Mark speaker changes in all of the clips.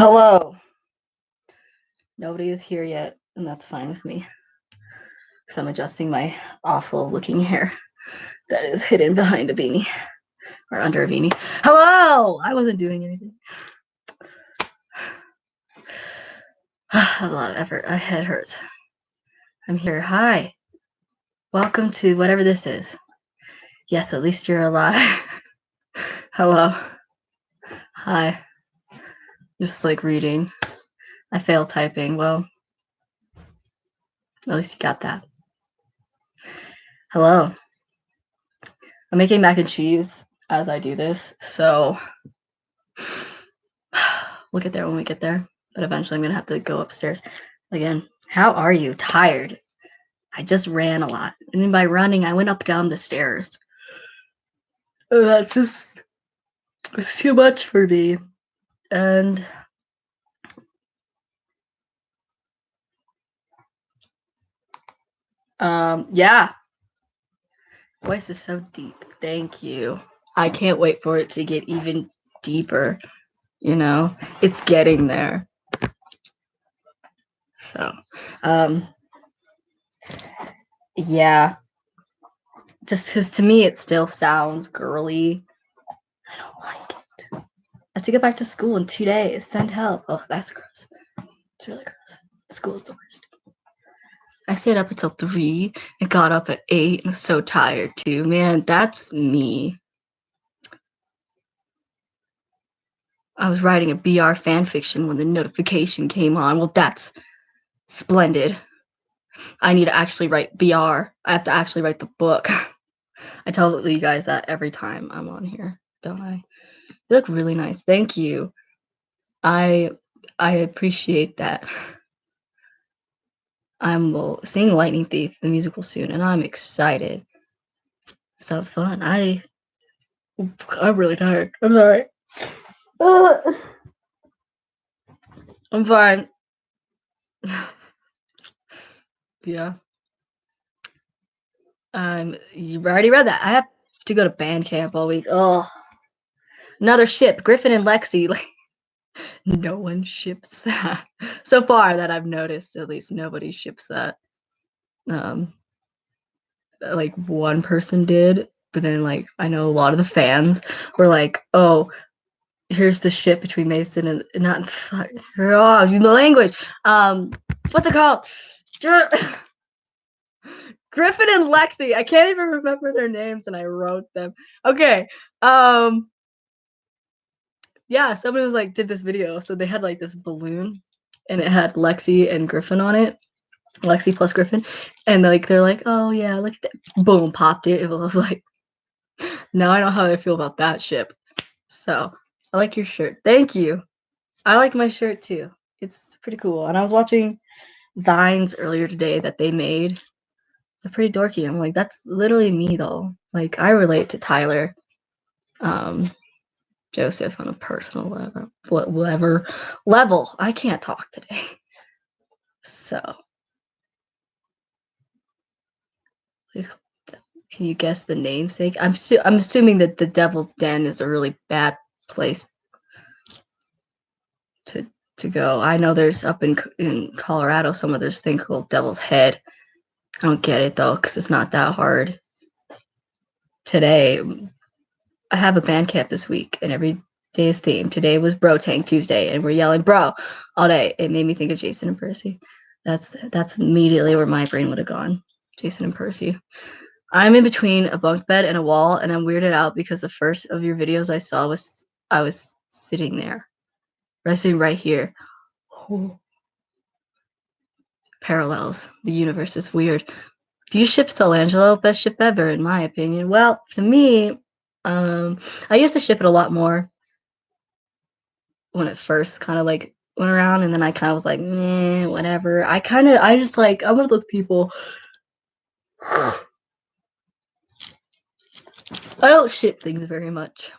Speaker 1: Hello. Nobody is here yet, and that's fine with me. Because I'm adjusting my awful looking hair that is hidden behind a beanie. Or under a beanie. Hello! I wasn't doing anything. That was a lot of effort. My head hurts. I'm here. Hi. Welcome to whatever this is. Yes, at least you're alive. Hello. Hi. Just like reading. I failed typing. Well, at least you got that. Hello. I'm making mac and cheese as I do this, so we'll get there when we get there. But eventually I'm going to have to go upstairs again. How are you? Tired. I just ran a lot. And by running, I went up down the stairs. That's just, it's too much for me. And yeah. Voice is so deep. Thank you. I can't wait for it to get even deeper. You know, it's getting there. So, yeah. Just because to me it still sounds girly. I don't like it. I have to get back to school in 2 days. Send help. Oh, that's gross. It's really gross. School's the worst. I stayed up until 3 and got up at 8 and was so tired too. Man, that's me. I was writing a BR fanfiction when the notification came on. Well, that's splendid. I need to actually write BR. I have to actually write the book. I tell you guys that every time I'm on here, don't I? You look really nice. Thank you. I appreciate that. I'm seeing Lightning Thief, the musical, soon, and I'm excited. Sounds fun. I'm really tired. I'm sorry. I'm fine. Yeah. You already read that. I have to go to band camp all week. Oh, another ship. Griffin and Lexi. Like, no one ships that. So far that I've noticed, at least nobody ships that. Like one person did, but then like I know a lot of the fans were like, "Oh, here's the ship between Mason and not fuck. Oh, the language. What's it called? Griffin and Lexi. I can't even remember their names, and I wrote them. Okay. Yeah, somebody was like, did this video, so they had like this balloon, and it had Lexi and Griffin on it. Lexi plus Griffin, and like they're like, oh yeah, look at that. Boom, popped it. It was like, now I know how I feel about that ship. So I like your shirt. Thank you. I like my shirt too. It's pretty cool. And I was watching Vines earlier today that they made. They're pretty dorky. I'm like, that's literally me though. Like I relate to Tyler, Joseph on a personal level. Whatever level. I can't talk today. So can you guess the namesake? I'm assuming that the Devil's Den is a really bad place to go. I know there's up in Colorado some of those things called Devil's Head. I don't get it though, because it's not that hard. Today, I have a band camp this week, and every day is themed. Today was Bro Tank Tuesday, and we're yelling "Bro" all day. It made me think of Jason and Percy. That's immediately where my brain would have gone. Jason and Percy. I'm in between a bunk bed and a wall, and I'm weirded out because the first of your videos I saw was I was sitting there, resting right here. Oh. Parallels. The universe is weird. Do you ship Solangelo? Best ship ever, in my opinion. Well, to me, I used to ship it a lot more when it first kind of like went around, and then I kind of was like, meh, whatever. I'm one of those people. I don't ship things very much.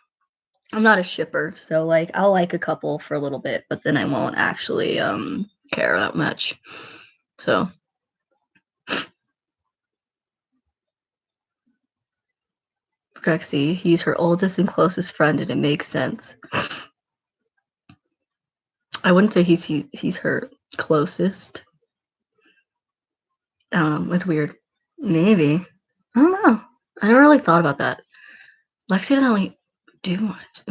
Speaker 1: I'm not a shipper, so like I'll like a couple for a little bit, but then I won't actually care that much. So Grexy, he's her oldest and closest friend, and it makes sense. I wouldn't say he's her closest. It's weird. Maybe. I don't know. I never really thought about that. Lexi doesn't really do much.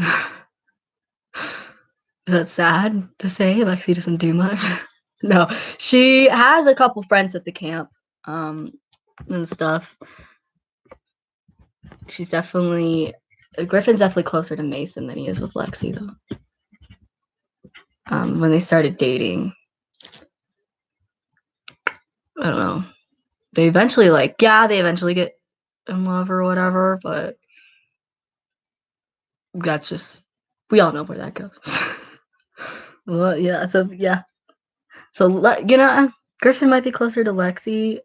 Speaker 1: Is that sad to say? Lexi doesn't do much? No. She has a couple friends at the camp, and stuff. She's definitely... Griffin's definitely closer to Mason than he is with Lexi, though. When they started dating, I don't know. They eventually get in love or whatever, but that's just... we all know where that goes. Well, yeah, so, yeah. So, Griffin might be closer to Lexi.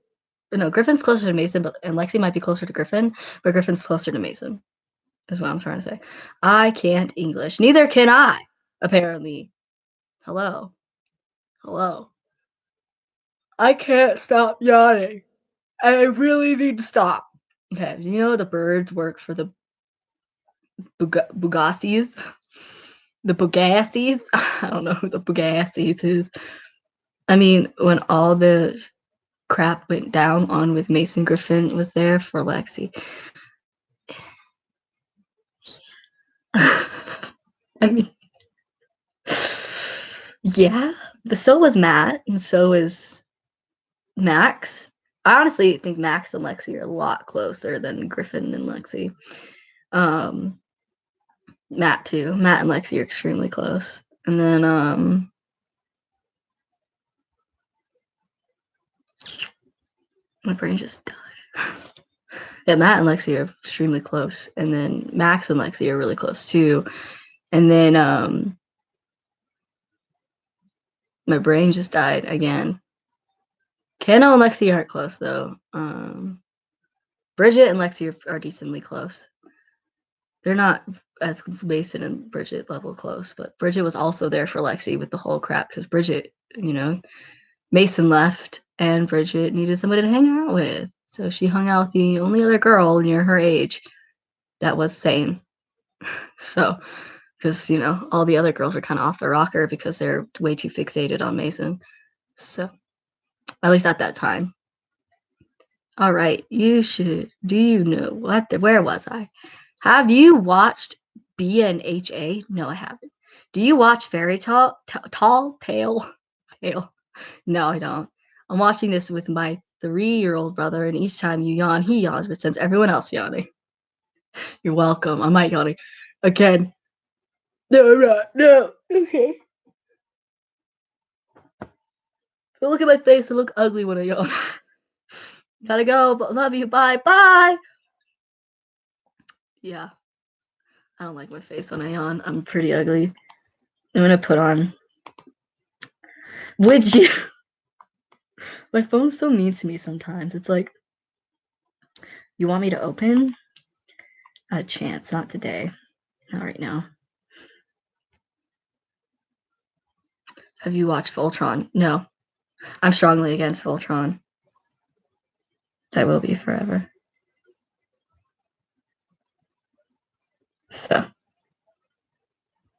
Speaker 1: No, Griffin's closer to Mason, and Lexi might be closer to Griffin, but Griffin's closer to Mason, is what I'm trying to say. I can't English. Neither can I, apparently. Hello. I can't stop yawning. I really need to stop. Okay, do you know the birds work for the Bugassies? The Bugassies? I don't know who the Bugassies is. I mean, when all the crap went down on with Mason, Griffin was there for Lexi. I mean, yeah. But so was Matt, and so is Max. I honestly think Max and Lexi are a lot closer than Griffin and Lexi. Matt too. Matt and Lexi are extremely close. And then my brain just died. Yeah, Matt and Lexi are extremely close. And then Max and Lexi are really close too. And then my brain just died again. Kano and Lexi aren't close though. Bridget and Lexi are decently close. They're not as Mason and Bridget level close, but Bridget was also there for Lexi with the whole crap because Bridget, Mason left and Bridget needed somebody to hang out with. So she hung out with the only other girl near her age that was sane. So, because, all the other girls are kind of off the rocker because they're way too fixated on Mason. So, at least at that time. All right, do you know where was I? Have you watched BNHA? No, I haven't. Do you watch Fairy Tale? No, I don't. I'm watching this with my 3-year-old brother, and each time you yawn, he yawns, but since everyone else yawning. You're welcome. I'm not yawning. Again. No, I'm not. No. Okay. Look at my face. I look ugly when I yawn. Gotta go, but love you. Bye. Bye. Yeah. I don't like my face when I yawn. I'm pretty ugly. I'm gonna put on... Would you... My phone's so mean to me sometimes. It's like, you want me to open? Not a chance. Not today. Not right now. Have you watched Voltron? No. I'm strongly against Voltron. I will be forever. So,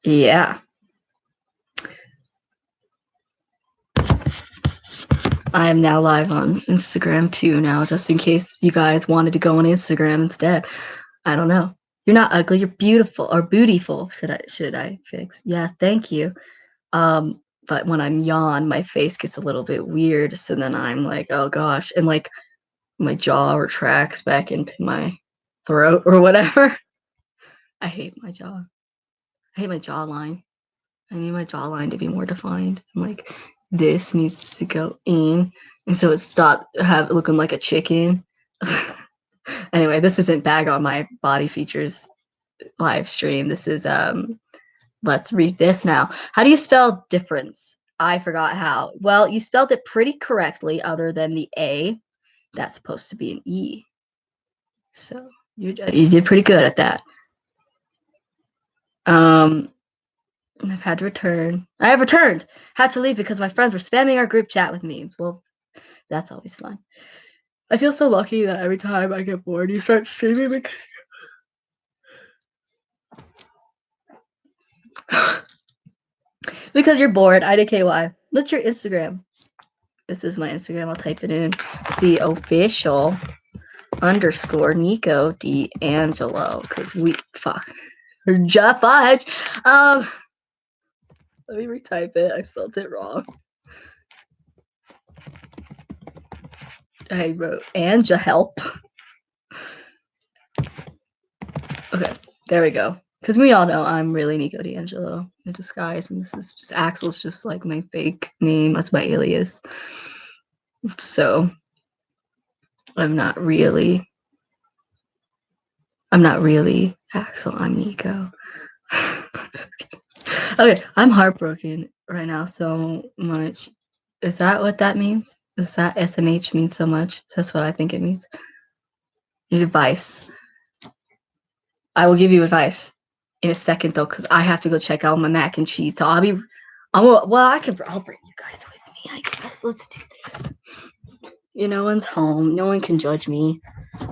Speaker 1: yeah. I am now live on Instagram too now, just in case you guys wanted to go on Instagram instead. I don't know. You're not ugly. You're beautiful or bootyful. Should I fix? Yes, thank you. But when I'm yawn, my face gets a little bit weird. So then I'm like, oh gosh, and like my jaw retracts back into my throat or whatever. I hate my jaw. I hate my jawline. I need my jawline to be more defined. And like this needs to go in, and so it stopped looking like a chicken. Anyway, this isn't bag on my body features live stream. This is let's read this now. How do you spell difference? I forgot how. Well, you spelled it pretty correctly, other than the A. That's supposed to be an E. So you did pretty good at that. I've had to return. I have returned. Had to leave because my friends were spamming our group chat with memes. Well, that's always fun. I feel so lucky that every time I get bored, you start streaming because Because you're bored. IDKY. What's your Instagram? This is my Instagram. I'll type it in. The official _ Nico D'Angelo. Because Jeff Fudge. Let me retype it. I spelled it wrong. I wrote Anja help. Okay, there we go. Because we all know I'm really Nico D'Angelo in disguise, and this is just Axel's just like my fake name. That's my alias. So I'm not really Axel. I'm Nico. Okay, I'm heartbroken right now so much. Is that what that means? Is that SMH means so much? That's what I think it means. Need advice. I will give you advice in a second though, because I have to go check out my mac and cheese. So I'll bring you guys with me, I guess. Let's do this. No one's home. No one can judge me.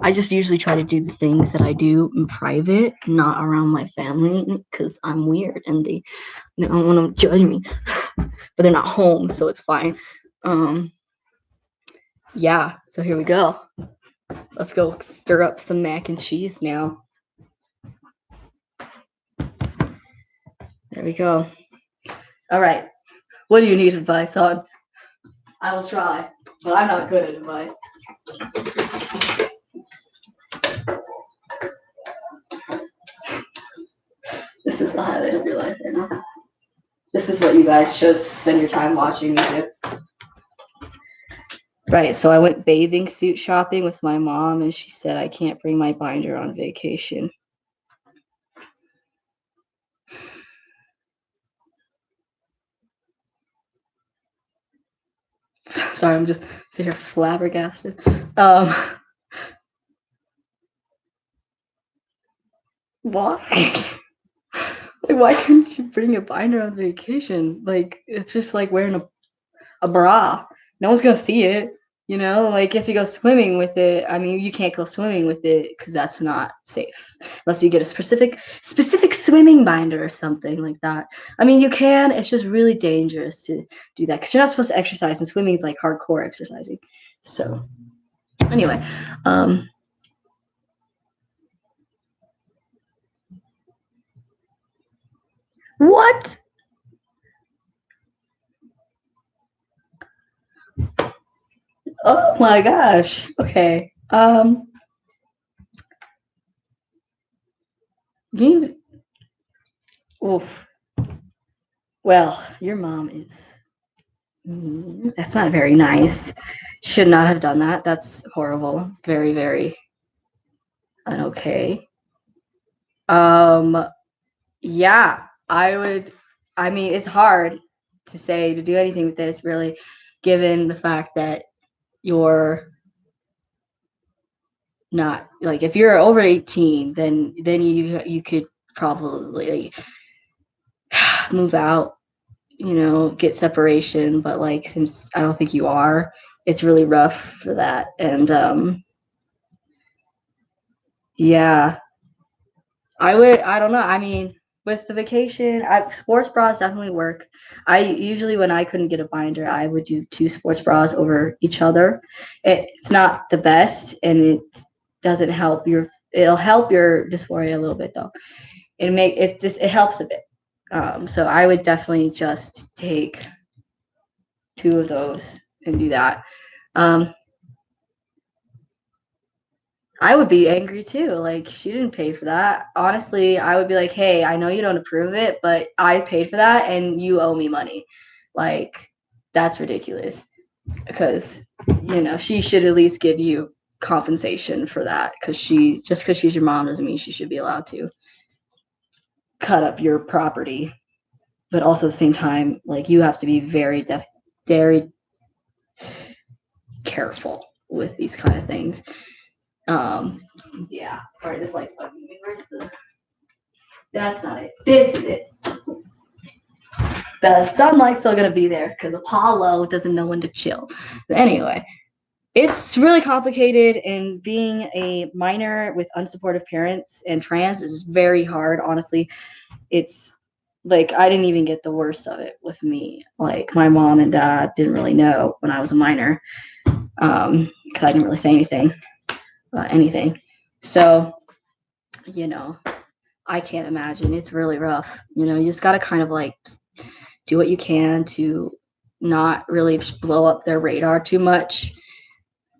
Speaker 1: I just usually try to do the things that I do in private, not around my family, because I'm weird and they don't want to judge me. But they're not home, so it's fine. Yeah, so here we go. Let's go stir up some mac and cheese now. There we go. All right. What do you need advice on? I will try, but I'm not good at advice. This is the highlight of your life right now. This is what you guys chose to spend your time watching me do. Right, so I went bathing suit shopping with my mom, and she said I can't bring my binder on vacation. Sorry, I'm just sitting here flabbergasted. Why? Why couldn't you bring a binder on vacation? It's just like wearing a bra. No one's gonna see it. If you go swimming with it, I mean, you can't go swimming with it because that's not safe unless you get a specific swimming binder or something like that. I mean, you can. It's just really dangerous to do that because you're not supposed to exercise, and swimming is like hardcore exercising. So, anyway, what? Oh my gosh. Okay. You. Oof. Well, your mom is mean. That's not very nice. Should not have done that. That's horrible. It's very, very unokay. Yeah, I mean, it's hard to do anything with this, really, given the fact that you're not, like, if you're over 18, then you could probably move out, get separation, but like since I don't think you are, it's really rough for that. And yeah, I don't know. I mean, with the vacation, sports bras definitely work. I usually, when I couldn't get a binder, I would do 2 sports bras over each other. It's not the best, and it doesn't help it'll help your dysphoria a little bit though. It helps a bit. So I would definitely just take 2 of those and do that. I would be angry too. Like, she didn't pay for that. Honestly, I would be like, hey, I know you don't approve it, but I paid for that and you owe me money. Like, that's ridiculous. Because, she should at least give you compensation for that. Because she's your mom doesn't mean she should be allowed to cut up your property. But also at the same time, like, you have to be very very careful with these kind of things. Yeah. All right, this light's bugging me. That's not it. This is it. The sunlight's still gonna be there because Apollo doesn't know when to chill. But anyway, it's really complicated, and being a minor with unsupportive parents and trans is very hard. Honestly, it's like I didn't even get the worst of it with me. Like my mom and dad didn't really know when I was a minor, because I didn't really say anything. So, I can't imagine. It's really rough. You just got to kind of like do what you can to not really blow up their radar too much.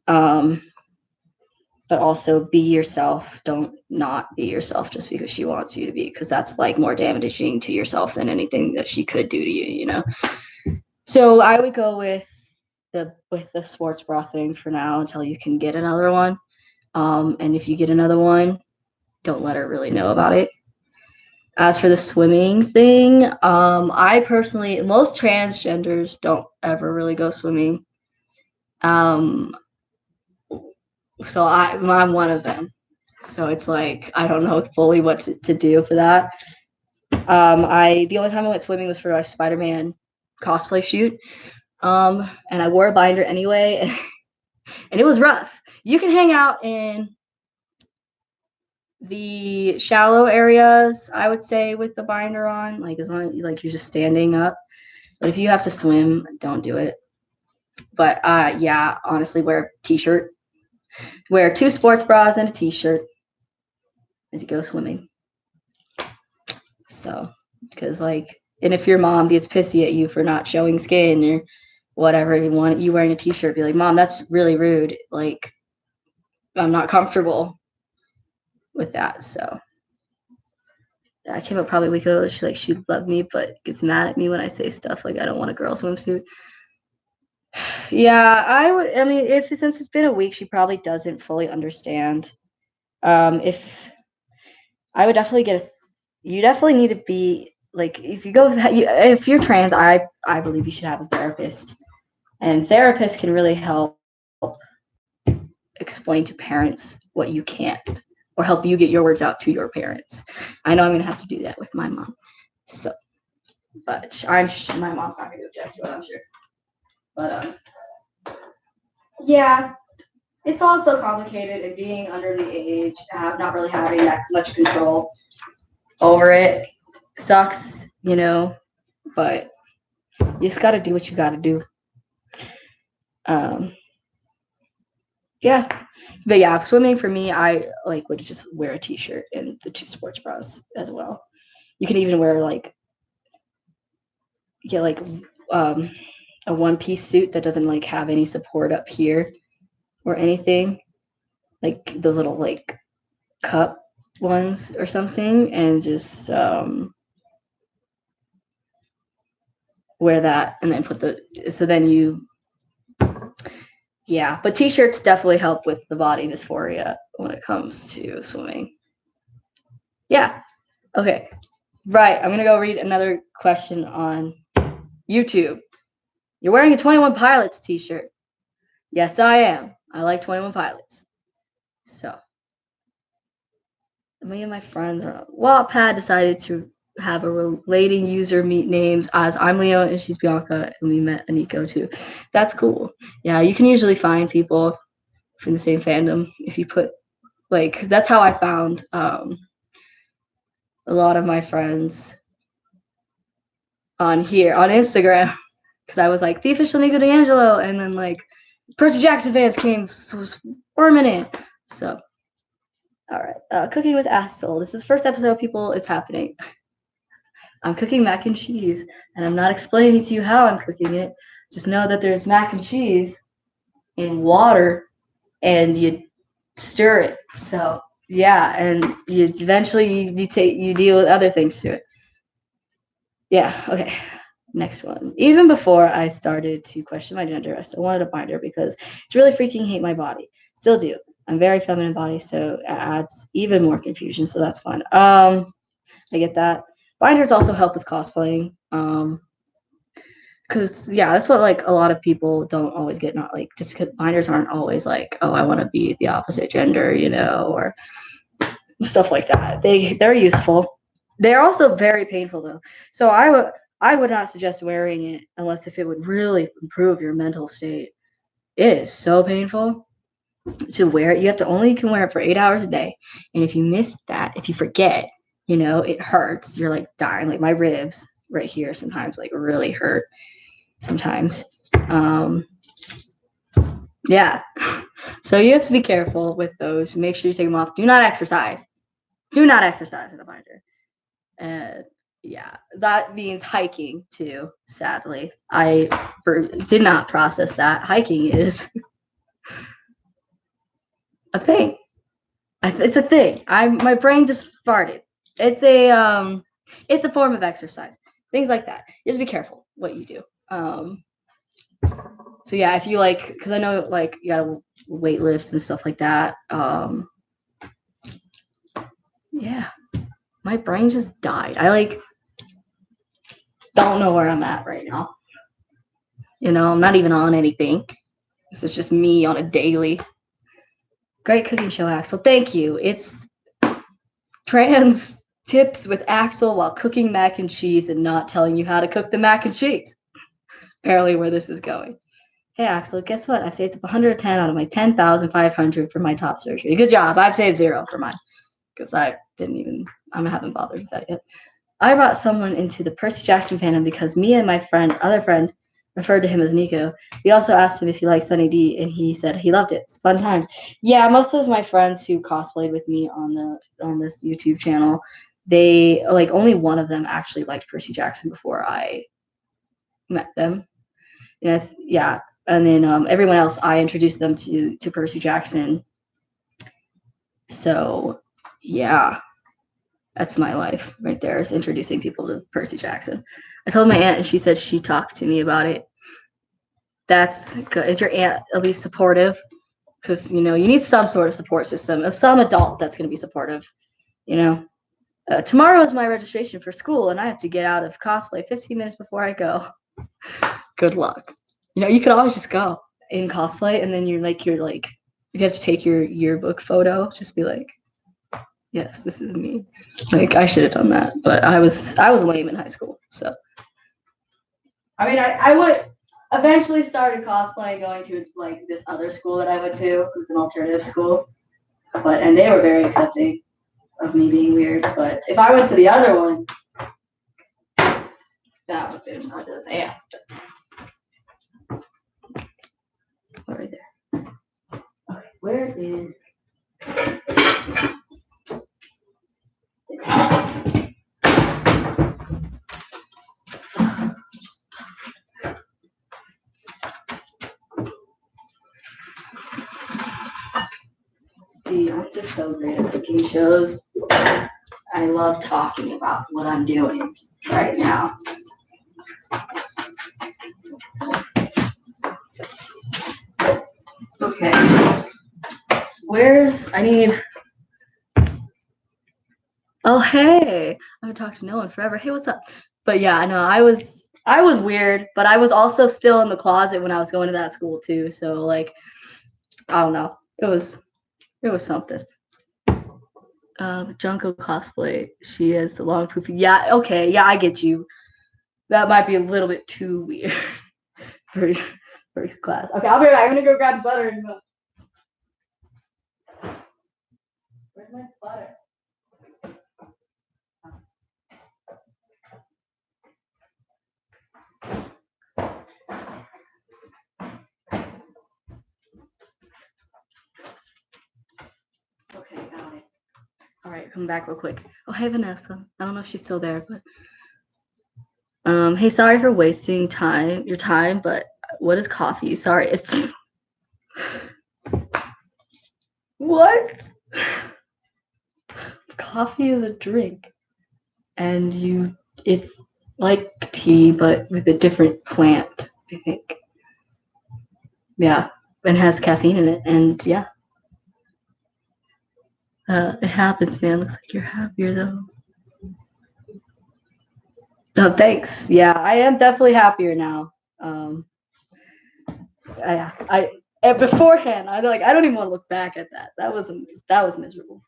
Speaker 1: But also be yourself. Don't not be yourself just because she wants you to be, because that's like more damaging to yourself than anything that she could do to you. So I would go with the sports bra thing for now until you can get another one. And if you get another one, don't let her really know about it. As for the swimming thing, I personally, most transgenders don't ever really go swimming. Um, so I'm one of them. So it's like I don't know fully what to do for that. The only time I went swimming was for a Spider-Man cosplay shoot. And I wore a binder anyway, and it was rough. You can hang out in the shallow areas, I would say, with the binder on, like as long as like you're just standing up. But if you have to swim, don't do it. But yeah, honestly, wear a t-shirt. Wear 2 sports bras and a t-shirt as you go swimming. So, because and if your mom gets pissy at you for not showing skin or whatever, you wearing a t-shirt, be like, Mom, that's really rude. Like, I'm not comfortable with that. So I came up probably a week ago. She loved me, but gets mad at me when I say stuff like I don't want a girl swimsuit. Yeah, I mean, since it's been a week, she probably doesn't fully understand. If I would definitely you definitely need to be like, if you go if you're trans, I believe you should have a therapist, and therapists can really help explain to parents what you can't, or help you get your words out to your parents. I know I'm gonna have to do that with my mom, so but my mom's not gonna object to it, I'm sure. But yeah, it's all so complicated, and being under the age, not really having that much control over it sucks. But you just got to do what you got to do. Um, yeah, but yeah, swimming for me, I would just wear a t-shirt and the 2 sports bras as well. You can even wear get um, a one-piece suit that doesn't have any support up here or anything, like those little cup ones or something, and just wear that, and then yeah, but t-shirts definitely help with the body dysphoria when it comes to swimming. Yeah. Okay. Right. I'm gonna go read another question on YouTube. You're wearing a 21 Pilots t-shirt. Yes, I am. I like 21 Pilots. So me and my friends on Wattpad decided to have a relating user meet names, as I'm Leo and she's Bianca, and we met Aniko too. That's cool. Yeah, you can usually find people from the same fandom if you put that's how I found a lot of my friends on here on Instagram, because I was like the official Nico D'Angelo, and then Percy Jackson fans came swarming in. So, all right, cooking with Assel. This is first episode, people. It's happening. I'm cooking mac and cheese, and I'm not explaining to you how I'm cooking it. Just know that there's mac and cheese in water, and you stir it. So yeah, and you eventually you deal with other things to it. Yeah. Okay. Next one. Even before I started to question my gender, I still wanted a binder because it's really freaking hate my body. Still do. I'm very feminine body, so it adds even more confusion. So that's fun. I get that. Binders also help with cosplaying. Because yeah, that's what a lot of people don't always get. Not just because binders aren't always oh, I want to be the opposite gender, or stuff like that. They're useful. They're also very painful though. So I would not suggest wearing it unless if it would really improve your mental state. It is so painful to wear it. You can wear it for 8 hours a day. And if you miss that, if you forget, you know, it hurts. You're like dying. Like my ribs right here sometimes like really hurt sometimes. Yeah. So you have to be careful with those. Make sure you take them off. Do not exercise. Do not exercise in a binder. And yeah, that means hiking too. Sadly, I did not process that. Hiking is a thing. It's a thing. My brain just farted. It's a form of exercise. Things like that. Just be careful what you do. So yeah, if you like, because I know like you gotta weight lift and stuff like that. Yeah, my brain just died. I like don't know where I'm at right now. You know, I'm not even on anything. This is just me on a daily. Great cooking show, Axel. Thank you. It's trans tips with Axel while cooking mac and cheese and not telling you how to cook the mac and cheese. Apparently, where this is going. Hey, Axel, guess what? I've saved up 110 out of my 10,500 for my top surgery. Good job. I've saved 0 for mine because I haven't bothered with that yet. I brought someone into the Percy Jackson fandom because me and my other friend, referred to him as Nico. We also asked him if he liked Sunny D, and he said he loved it. It's fun times. Yeah, most of my friends who cosplayed with me on this YouTube channel, they like only one of them actually liked Percy Jackson before I met them. Yeah, and then everyone else I introduced them to Percy Jackson. So yeah, that's my life right there, is introducing people to Percy Jackson. I told my aunt and she said she talked to me about it. That's good. Is your aunt at least supportive? Because, you know, you need some sort of support system, some adult that's going to be supportive, you know. Tomorrow is my registration for school, and I have to get out of cosplay 15 minutes before I go. Good luck. You know, you could always just go in cosplay, and then you have to take your yearbook photo. Just be like, yes, this is me. Like, I should have done that, but I was lame in high school, so. I mean, I would eventually started cosplaying, going to like this other school that I went to. It was an alternative school, and they were very accepting of me being weird. But if I went to the other one, that would be not just asked. Right there. Okay, where is? See, I'm just so great at cooking shows. I love talking about what I'm doing right now. Okay. I need. Oh, hey. I haven't talked to no one forever. Hey, what's up? But yeah, no, I was weird, but I was also still in the closet when I was going to that school too. So like, I don't know. It was something. Junko cosplay. She has the long poofy. Yeah, okay. Yeah, I get you. That might be a little bit too weird for class. Okay, I'll be right back. I'm gonna go grab butter and milk. Where's my butter? Okay, got it. All right, come back real quick. Oh, hey, Vanessa. I don't know if she's still there, but hey, sorry for wasting your time, but what is coffee? Sorry, it's what? Coffee is a drink, and it's like tea, but with a different plant, I think. Yeah, and has caffeine in it, and yeah. It happens, man. Looks like you're happier though. Oh, thanks. Yeah, I am definitely happier now. I beforehand, I don't even want to look back at that. That was miserable.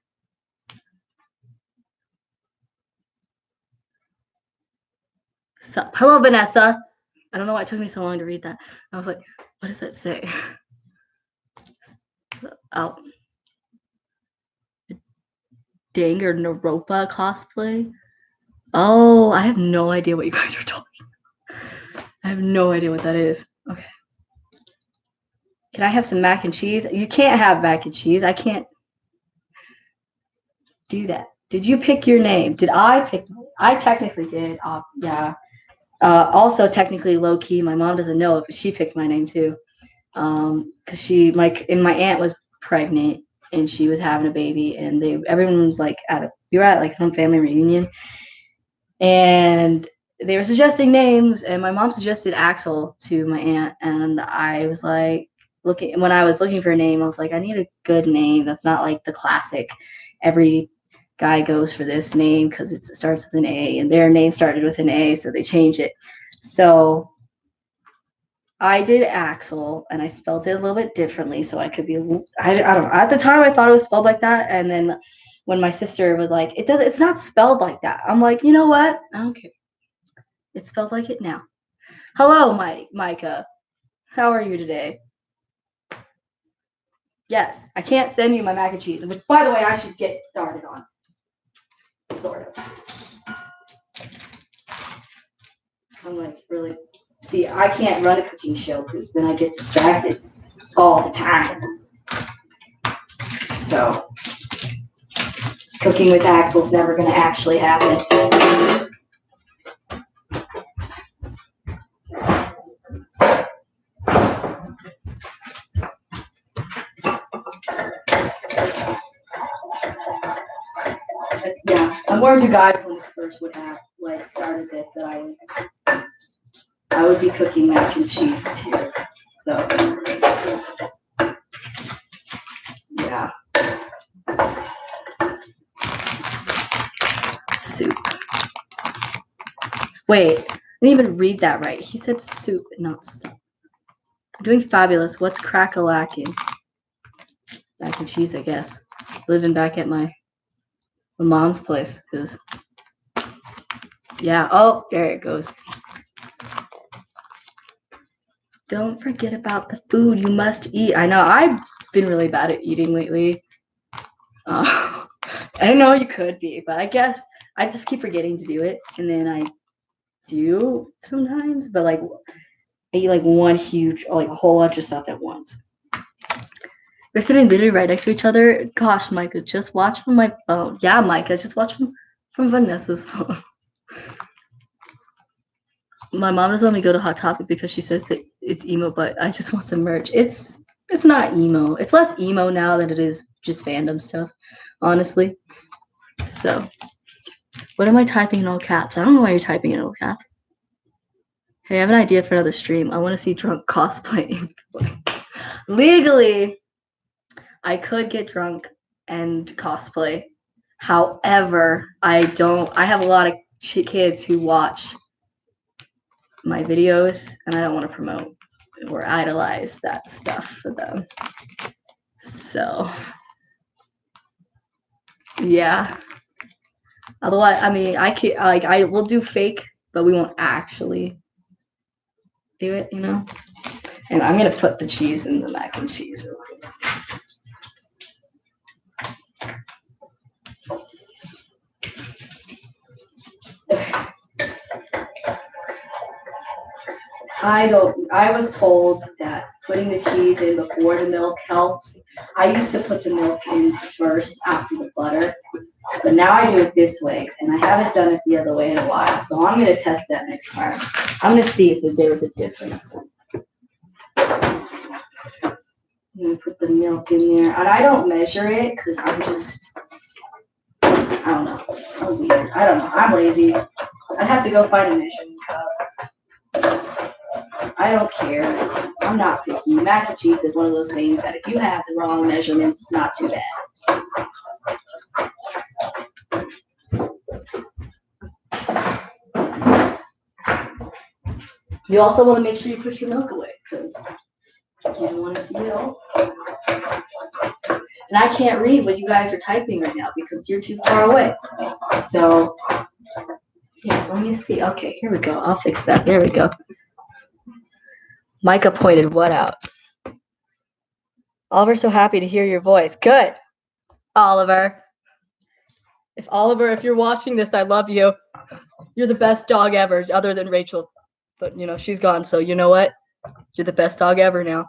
Speaker 1: So, hello, Vanessa. I don't know why it took me so long to read that. I was like, what does that say? Oh. Danger Naropa cosplay. Oh, I have no idea what you guys are talking about. I have no idea what that is. Okay. Can I have some mac and cheese? You can't have mac and cheese. I can't do that. Did you pick your name? Did I pick? I technically did. Yeah. Also, technically, low key, my mom doesn't know if she picked my name too. Because my aunt was pregnant and she was having a baby, and everyone was like we were at like home family reunion, and they were suggesting names, and my mom suggested Axel to my aunt, and I was like when I was looking for a name, I was like, I need a good name that's not like the classic. Every guy goes for this name because it starts with an A, and their name started with an A, so they changed it. So I did Axel, and I spelled it a little bit differently, so I could be. I don't know. At the time, I thought it was spelled like that, and then when my sister was like, It's not spelled like that." I'm like, you know what? I don't care. It's spelled like it now. Hello, Micah. How are you today? Yes, I can't send you my mac and cheese, which, by the way, I should get started on. Sort of. I'm like, really. See, I can't run a cooking show because then I get distracted all the time. So, cooking with Axel's never going to actually happen. Yeah, I'm one of you guys when this first would have started this that I would be cooking mac and cheese too. So yeah. Soup. Wait, I didn't even read that right. He said soup, not soup. I'm doing fabulous. What's crack-a-lacking? Mac and cheese, I guess. Living back at my mom's place, because yeah. Oh, there it goes. Don't forget about the food you must eat. I know I've been really bad at eating lately. I know you could be, but I guess I just keep forgetting to do it, and then I do sometimes. But like, I eat like one huge, like a whole bunch of stuff at once. We're sitting literally right next to each other. Gosh, Micah, just watch from my phone. Yeah, Micah, just watch from Vanessa's phone. My mom doesn't let me go to Hot Topic because she says that it's emo, but I just want some merch. It's not emo. It's less emo now than it is just fandom stuff, honestly. So, what am I typing in all caps? I don't know why you're typing in all caps. Hey, I have an idea for another stream. I want to see drunk cosplay. Legally, I could get drunk and cosplay. However, I have a lot of kids who watch my videos, and I don't want to promote or idolize that stuff for them. So, yeah. Otherwise, I mean, I will do fake, but we won't actually do it, you know? And I'm going to put the cheese in the mac and cheese real quick. I was told that putting the cheese in before the milk helps. I used to put the milk in first after the butter, but now I do it this way, and I haven't done it the other way in a while, so I'm going to test that next time. I'm going to see if there was a difference. I'm going to put the milk in there, and I don't measure it because I don't know. I'm weird. I don't know. I'm lazy. I'd have to go find a measuring cup. I don't care. I'm not picky. Mac and cheese is one of those things that if you have the wrong measurements, it's not too bad. You also want to make sure you push your milk away because you don't want it to get old. And I can't read what you guys are typing right now because you're too far away. So, yeah, let me see. Okay, here we go. I'll fix that. There we go. Micah pointed what out? Oliver's so happy to hear your voice. Good, Oliver. If Oliver, if you're watching this, I love you. You're the best dog ever, other than Rachel. But, you know, she's gone, so you know what? You're the best dog ever now.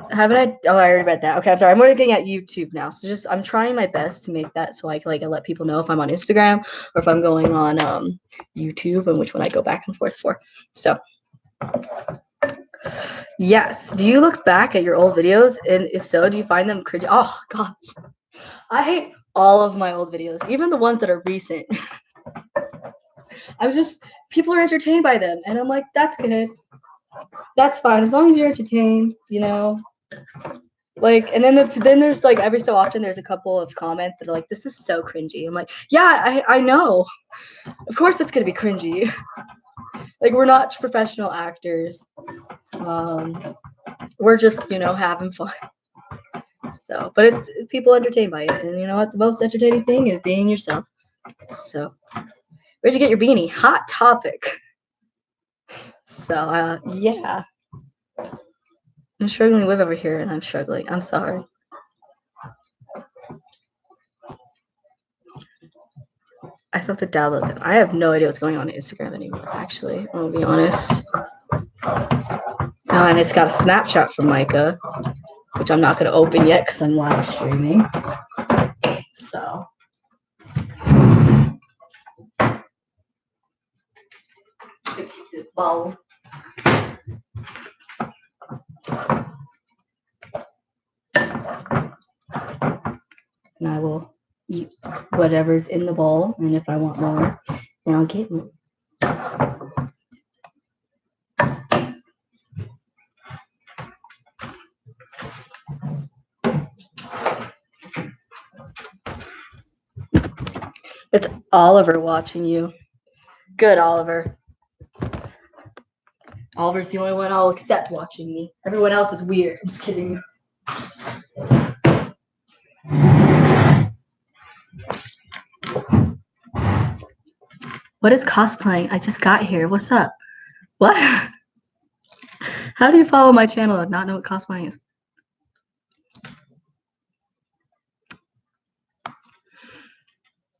Speaker 1: Haven't I? Oh, I already read that. Okay, I'm sorry. I'm looking at YouTube now. So just, I'm trying my best to make that so I can, like, I let people know if I'm on Instagram or if I'm going on YouTube and which one I go back and forth for. So, yes. Do you look back at your old videos? And if so, do you find them cringy? Oh, gosh. I hate all of my old videos, even the ones that are recent. I was just, people are entertained by them. And I'm like, that's good. That's fine. As long as you're entertained, you know. Like, and then there's like every so often there's a couple of comments that are like, this is so cringy. I'm like, yeah, I know. Of course it's gonna be cringy. Like, we're not professional actors. We're just, you know, having fun. So, but it's people entertained by it. And you know what? The most entertaining thing is being yourself. So, where'd you get your beanie? Hot topic. So, yeah. I'm struggling to live over here and I'm struggling. I'm sorry. I still have to download them. I have no idea what's going on Instagram anymore, actually. I'll be honest. Oh, and it's got a Snapchat from Micah, which I'm not going to open yet because I'm live streaming. So. This bowl. And I will eat whatever's in the bowl. And if I want more, then I'll get it. It's Oliver watching you. Good, Oliver. Oliver's the only one I'll accept watching me. Everyone else is weird. I'm just kidding. What is cosplaying? I just got here. What's up? What? How do you follow my channel and not know what cosplaying is?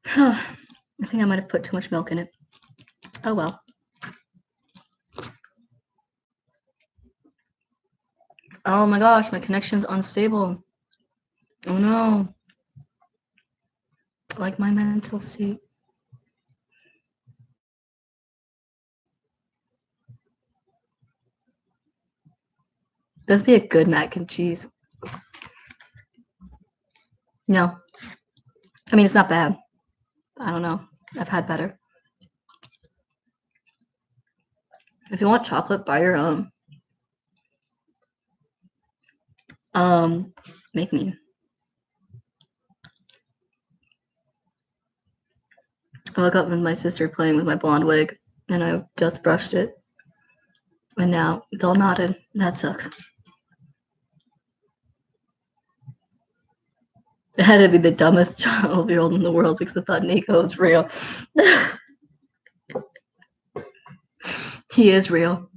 Speaker 1: I think I might have put too much milk in it. Oh well. Oh my gosh, my connection's unstable. Oh no. Like my mental state. This would be a good mac and cheese. No. I mean, it's not bad. I don't know. I've had better. If you want chocolate, buy your own. Make me. I woke up with my sister playing with my blonde wig, and I just brushed it. And now it's all knotted. That sucks. It had to be the dumbest 12-year-old in the world because I thought Nico was real. He is real.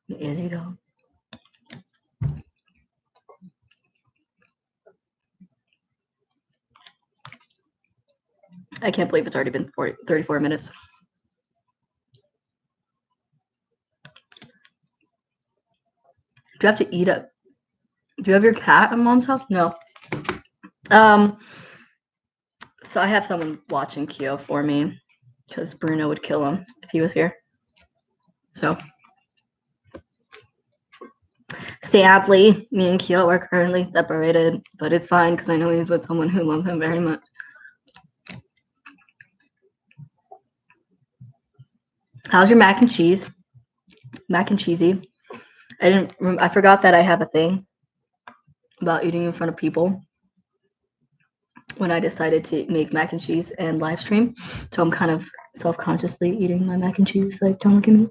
Speaker 1: Is he though? I can't believe it's already been 34 minutes. Do you have to eat it? Do you have your cat at mom's house? No. So I have someone watching Kyo for me because Bruno would kill him if he was here. So sadly, me and Kyo are currently separated, but it's fine because I know he's with someone who loves him very much. How's your mac and cheese? Mac and cheesy. I forgot that I have a thing about eating in front of people when I decided to make mac and cheese and live stream. So I'm kind of self-consciously eating my mac and cheese. Like, don't look at me.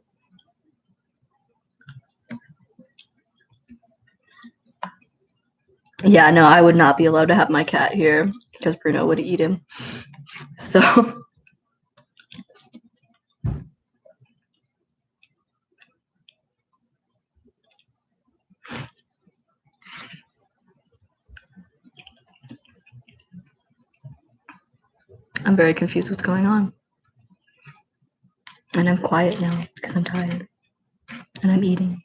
Speaker 1: Yeah, no, I would not be allowed to have my cat here because Bruno would eat him. So I'm very confused what's going on. And I'm quiet now because I'm tired. And I'm eating.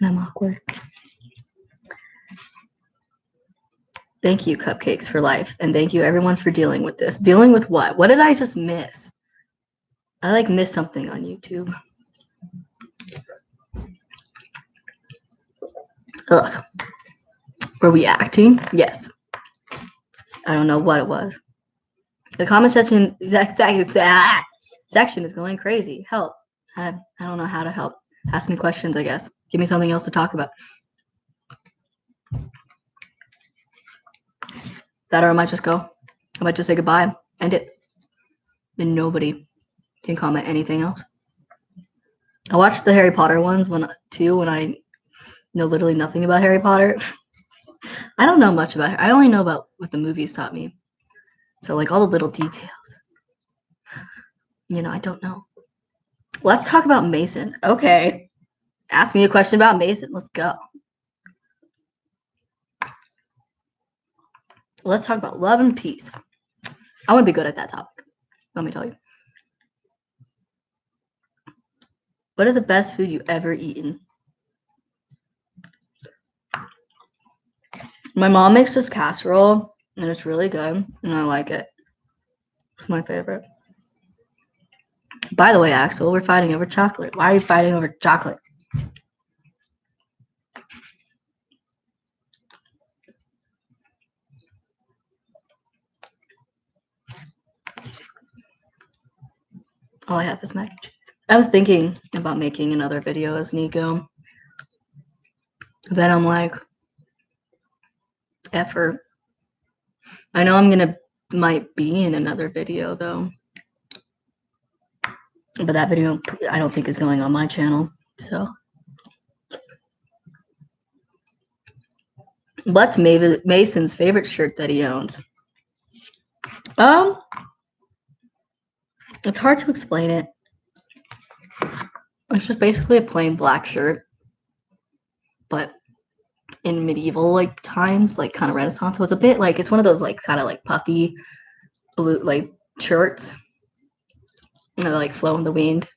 Speaker 1: And I'm awkward. Thank you, Cupcakes for Life. And thank you, everyone, for dealing with this. Dealing with what? What did I just miss? I like missed something on YouTube. Ugh. Were we acting? Yes. I don't know what it was. The comment section section is going crazy. Help. I don't know how to help. Ask me questions, I guess. Give me something else to talk about. That or I might just go. I might just say goodbye. End it. And nobody can comment anything else. I watched the Harry Potter ones when I know literally nothing about Harry Potter. I don't know much about it. I only know about what the movies taught me. So like all the little details. I don't know. Let's talk about Mason. Okay. Ask me a question about Mason. Let's go. Let's talk about love and peace. I want to be good at that topic. Let me tell you. What is the best food you've ever eaten? My mom makes this casserole, and it's really good, and I like it. It's my favorite. By the way, Axel, we're fighting over chocolate. Why are you fighting over chocolate? All I have is mac and cheese. I was thinking about making another video as Nico. Then I'm like, effort. I know might be in another video though. But that video I don't think is going on my channel. So what's Mason's favorite shirt that he owns? It's hard to explain it. It's just basically a plain black shirt, but in medieval like times, like kind of Renaissance. So it's a bit like it's one of those like kind of like puffy blue like shirts. And they like flow in the wind,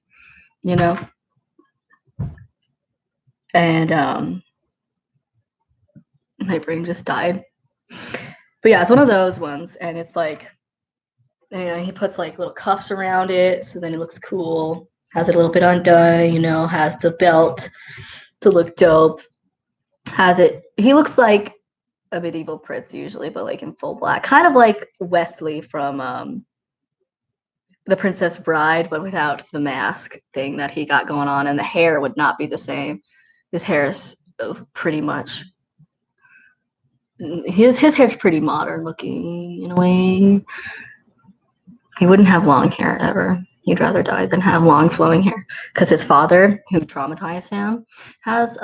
Speaker 1: And my brain just died. But yeah, it's one of those ones, and it's like he puts like little cuffs around it, so then it looks cool. Has it a little bit undone, has the belt to look dope. He looks like a medieval prince usually, but like in full black, kind of like Wesley from The Princess Bride, but without the mask thing that he got going on, and the hair would not be the same. His hair is pretty much his hair's pretty modern looking in a way. He wouldn't have long hair ever. He'd rather die than have long flowing hair, because his father, who traumatized him, has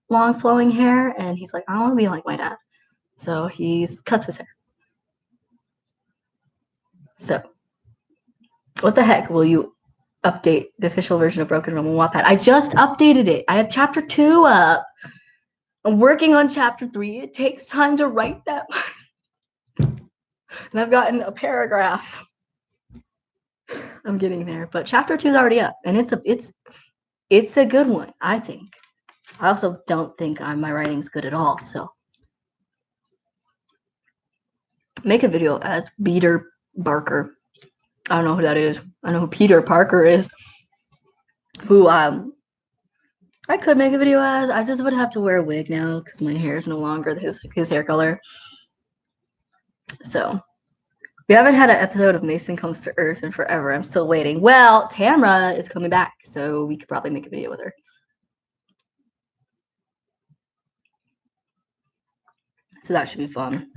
Speaker 1: long flowing hair, and he's like, I don't want to be like my dad, so he cuts his hair. So what the heck? Will you update the official version of Broken Realm on Wattpad? I just updated it. I have chapter 2 up. I'm working on chapter 3. It takes time to write that much. And I've gotten a paragraph. I'm getting there, but chapter 2 is already up, and it's a good one, I think. I also don't think my writing's good at all, so make a video as Peter Barker. I don't know who that is. I know who Peter Parker is. Who I could make a video as. I just would have to wear a wig now because my hair is no longer his hair color. So we haven't had an episode of Mason Comes to Earth in forever. I'm still waiting. Well, Tamra is coming back, so we could probably make a video with her. So that should be fun.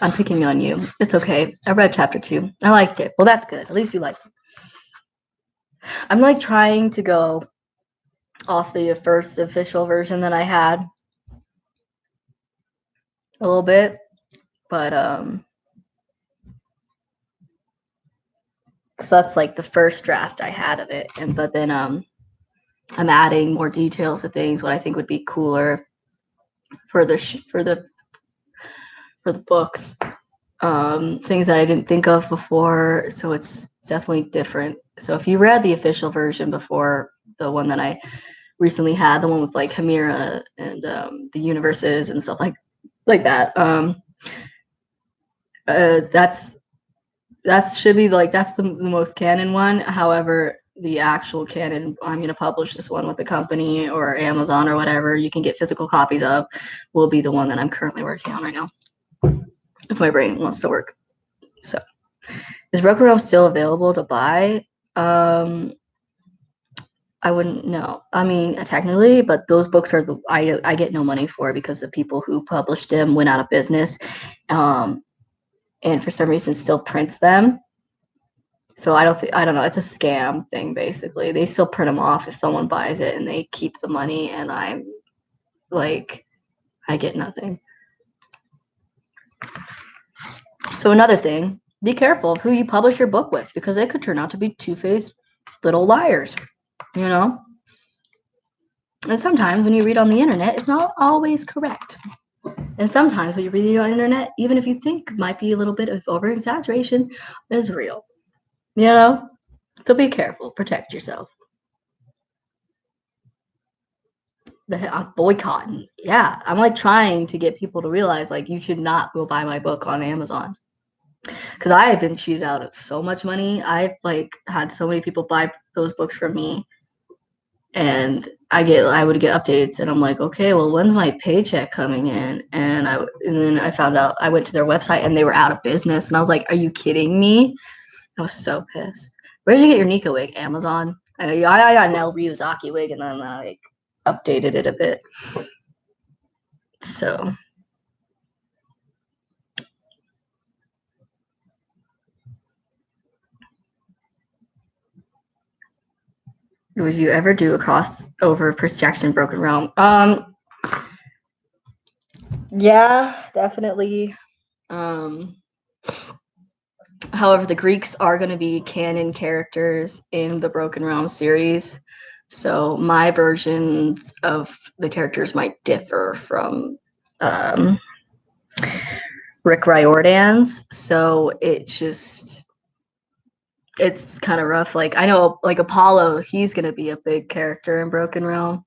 Speaker 1: I'm picking on you. It's okay. I read chapter 2. I liked it. Well, that's good. At least you liked it. I'm like trying to go off the first official version that I had a little bit, but because that's like the first draft I had of it, but then I'm adding more details to things, what I think would be cooler for the books, things that I didn't think of before. So it's definitely different. So if you read the official version before, the one that I recently had, the one with like Chimera and the universes and stuff like that, that should be like, that's the most canon one. However, the actual canon, I'm going to publish this one with the company or Amazon or whatever you can get physical copies of, will be the one that I'm currently working on right now, if my brain wants to work. So is Broken Realm still available to buy? I wouldn't know. I mean, technically, but those books are I get no money for, because the people who published them went out of business, and for some reason still prints them. So I don't know. It's a scam thing, basically. They still print them off if someone buys it, and they keep the money, and I get nothing. So another thing, be careful of who you publish your book with, because they could turn out to be two-faced little liars, you know? And sometimes when you read on the internet, it's not always correct. And sometimes when you read on the internet, even if you think might be a little bit of over-exaggeration, is real, you know? So be careful, protect yourself. I'm boycotting. Yeah, I'm like trying to get people to realize, like, you should not go buy my book on Amazon, because I have been cheated out of so much money. I've like had so many people buy those books from me, and I would get updates, and I'm like, okay, well, when's my paycheck coming in? And then I found out, I went to their website and they were out of business, and I was like, are you kidding me? I was so pissed. Where did you get your Nika wig? Amazon? I got an El Ryuzaki wig, and then I like updated it a bit. So would you ever do a crossover Percy Jackson Broken Realm? Yeah, definitely. However, the Greeks are going to be canon characters in the Broken Realm series, so my versions of the characters might differ from Rick Riordan's. So it's kind of rough. Like, I know, like, Apollo, he's going to be a big character in Broken Realm.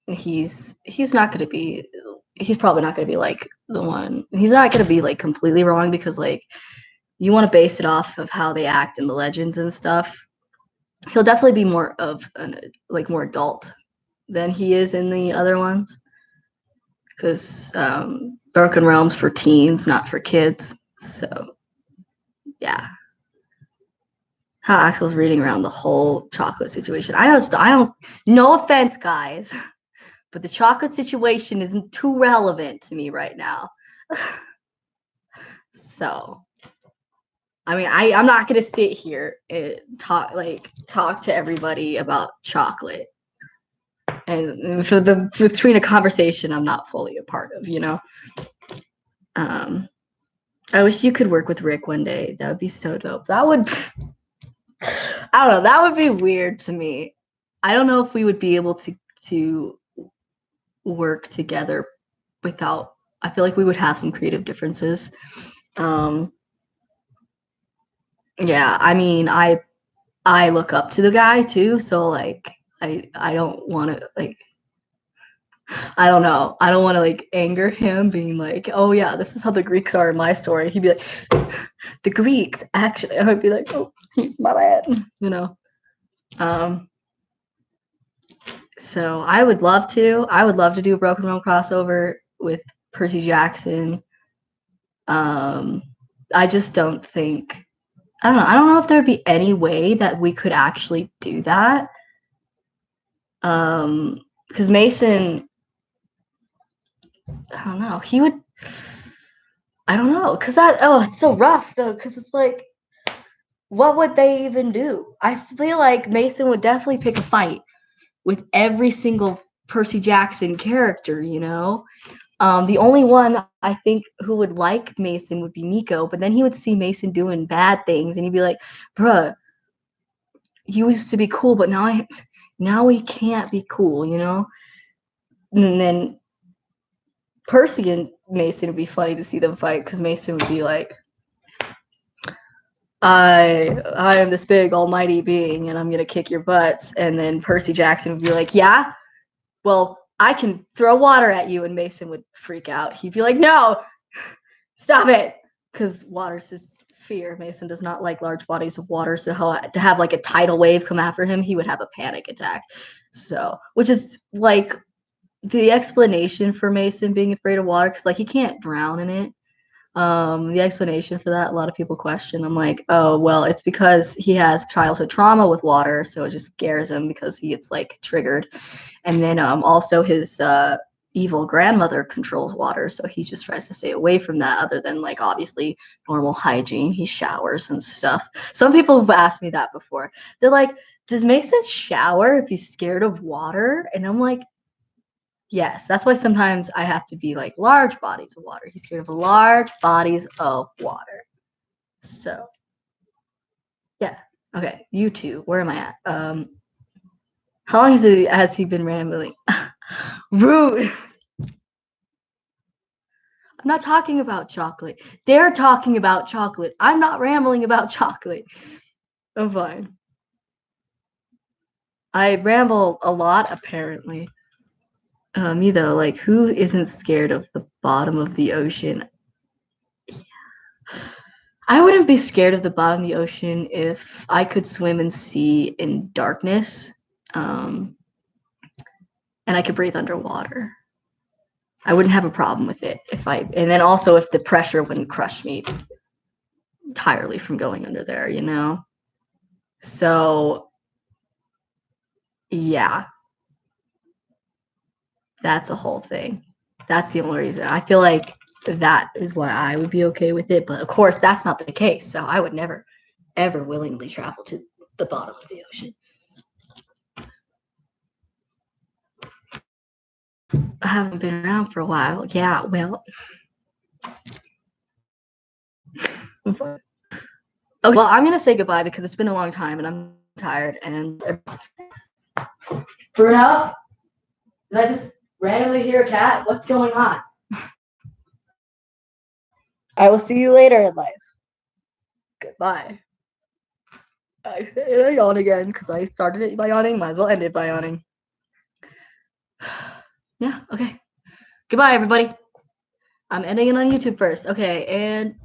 Speaker 1: He's not going to be. He's probably not going to be like the one. He's not going to be like completely wrong, because like, you want to base it off of how they act in the legends and stuff. He'll definitely be more of more adult than he is in the other ones, because Broken Realm's for teens, not for kids. So yeah, how Axel's reading around the whole chocolate situation. I don't. No offense, guys, but the chocolate situation isn't too relevant to me right now. So, I mean, I'm not gonna sit here and talk to everybody about chocolate, and for between a conversation I'm not fully a part of, you know. I wish you could work with Rick one day. That would be so dope. That would, I don't know, that would be weird to me. I don't know if we would be able to work together without, I feel like we would have some creative differences. Yeah, I mean, I look up to the guy too, so like I don't want to like, I don't know. I don't want to like anger him, being like, oh yeah, this is how the Greeks are in my story. He'd be like, the Greeks actually. I'd be like, oh, my bad, you know. So I would love to. I would love to do a Broken Realm crossover with Percy Jackson. I just don't think. I don't know. I don't know if there'd be any way that we could actually do that. Because Mason, I don't know. He would. I don't know. Because it's so rough though. Because it's like, what would they even do? I feel like Mason would definitely pick a fight with every single Percy Jackson character, you know? The only one I think who would like Mason would be Nico, but then he would see Mason doing bad things and he'd be like, bruh, he used to be cool, but now he can't be cool, you know? And then Percy and Mason would be funny to see them fight because Mason would be like, I am this big almighty being and I'm gonna kick your butts. And then Percy Jackson would be like, yeah, well, I can throw water at you. And Mason would freak out. He'd be like, no, stop it. Because water's his fear. Mason does not like large bodies of water. So to have like a tidal wave come after him, he would have a panic attack. So, which is like the explanation for Mason being afraid of water, because like he can't drown in it. The explanation for that, a lot of people question. I'm like, oh, well, it's because he has childhood trauma with water, so it just scares him because he gets like triggered. And then also his evil grandmother controls water, so he just tries to stay away from that, other than like obviously normal hygiene. He showers and stuff. Some people have asked me that before. They're like, does Mason shower if he's scared of water? And I'm like, yes, that's why sometimes I have to be like large bodies of water. He's scared of large bodies of water. So, yeah. Okay, you two, where am I at? How long has he been rambling? Rude. I'm not talking about chocolate. They're talking about chocolate. I'm not rambling about chocolate. I'm fine. I ramble a lot, apparently. Me though, like, who isn't scared of the bottom of the ocean? I wouldn't be scared of the bottom of the ocean if I could swim and see in darkness, and I could breathe underwater. I wouldn't have a problem with it and then also if the pressure wouldn't crush me entirely from going under there, you know? So, yeah, that's a whole thing. That's the only reason. I feel like that is why I would be okay with it. But of course, that's not the case. So I would never, ever willingly travel to the bottom of the ocean. I haven't been around for a while. Yeah, well. Okay, well, I'm going to say goodbye because it's been a long time and I'm tired. And Bruno, did I just randomly hear a cat? What's going on? I will see you later in life. Goodbye. I yawn again because I started it by yawning. Might as well end it by yawning. Yeah, okay. Goodbye, everybody. I'm ending it on YouTube first. Okay, and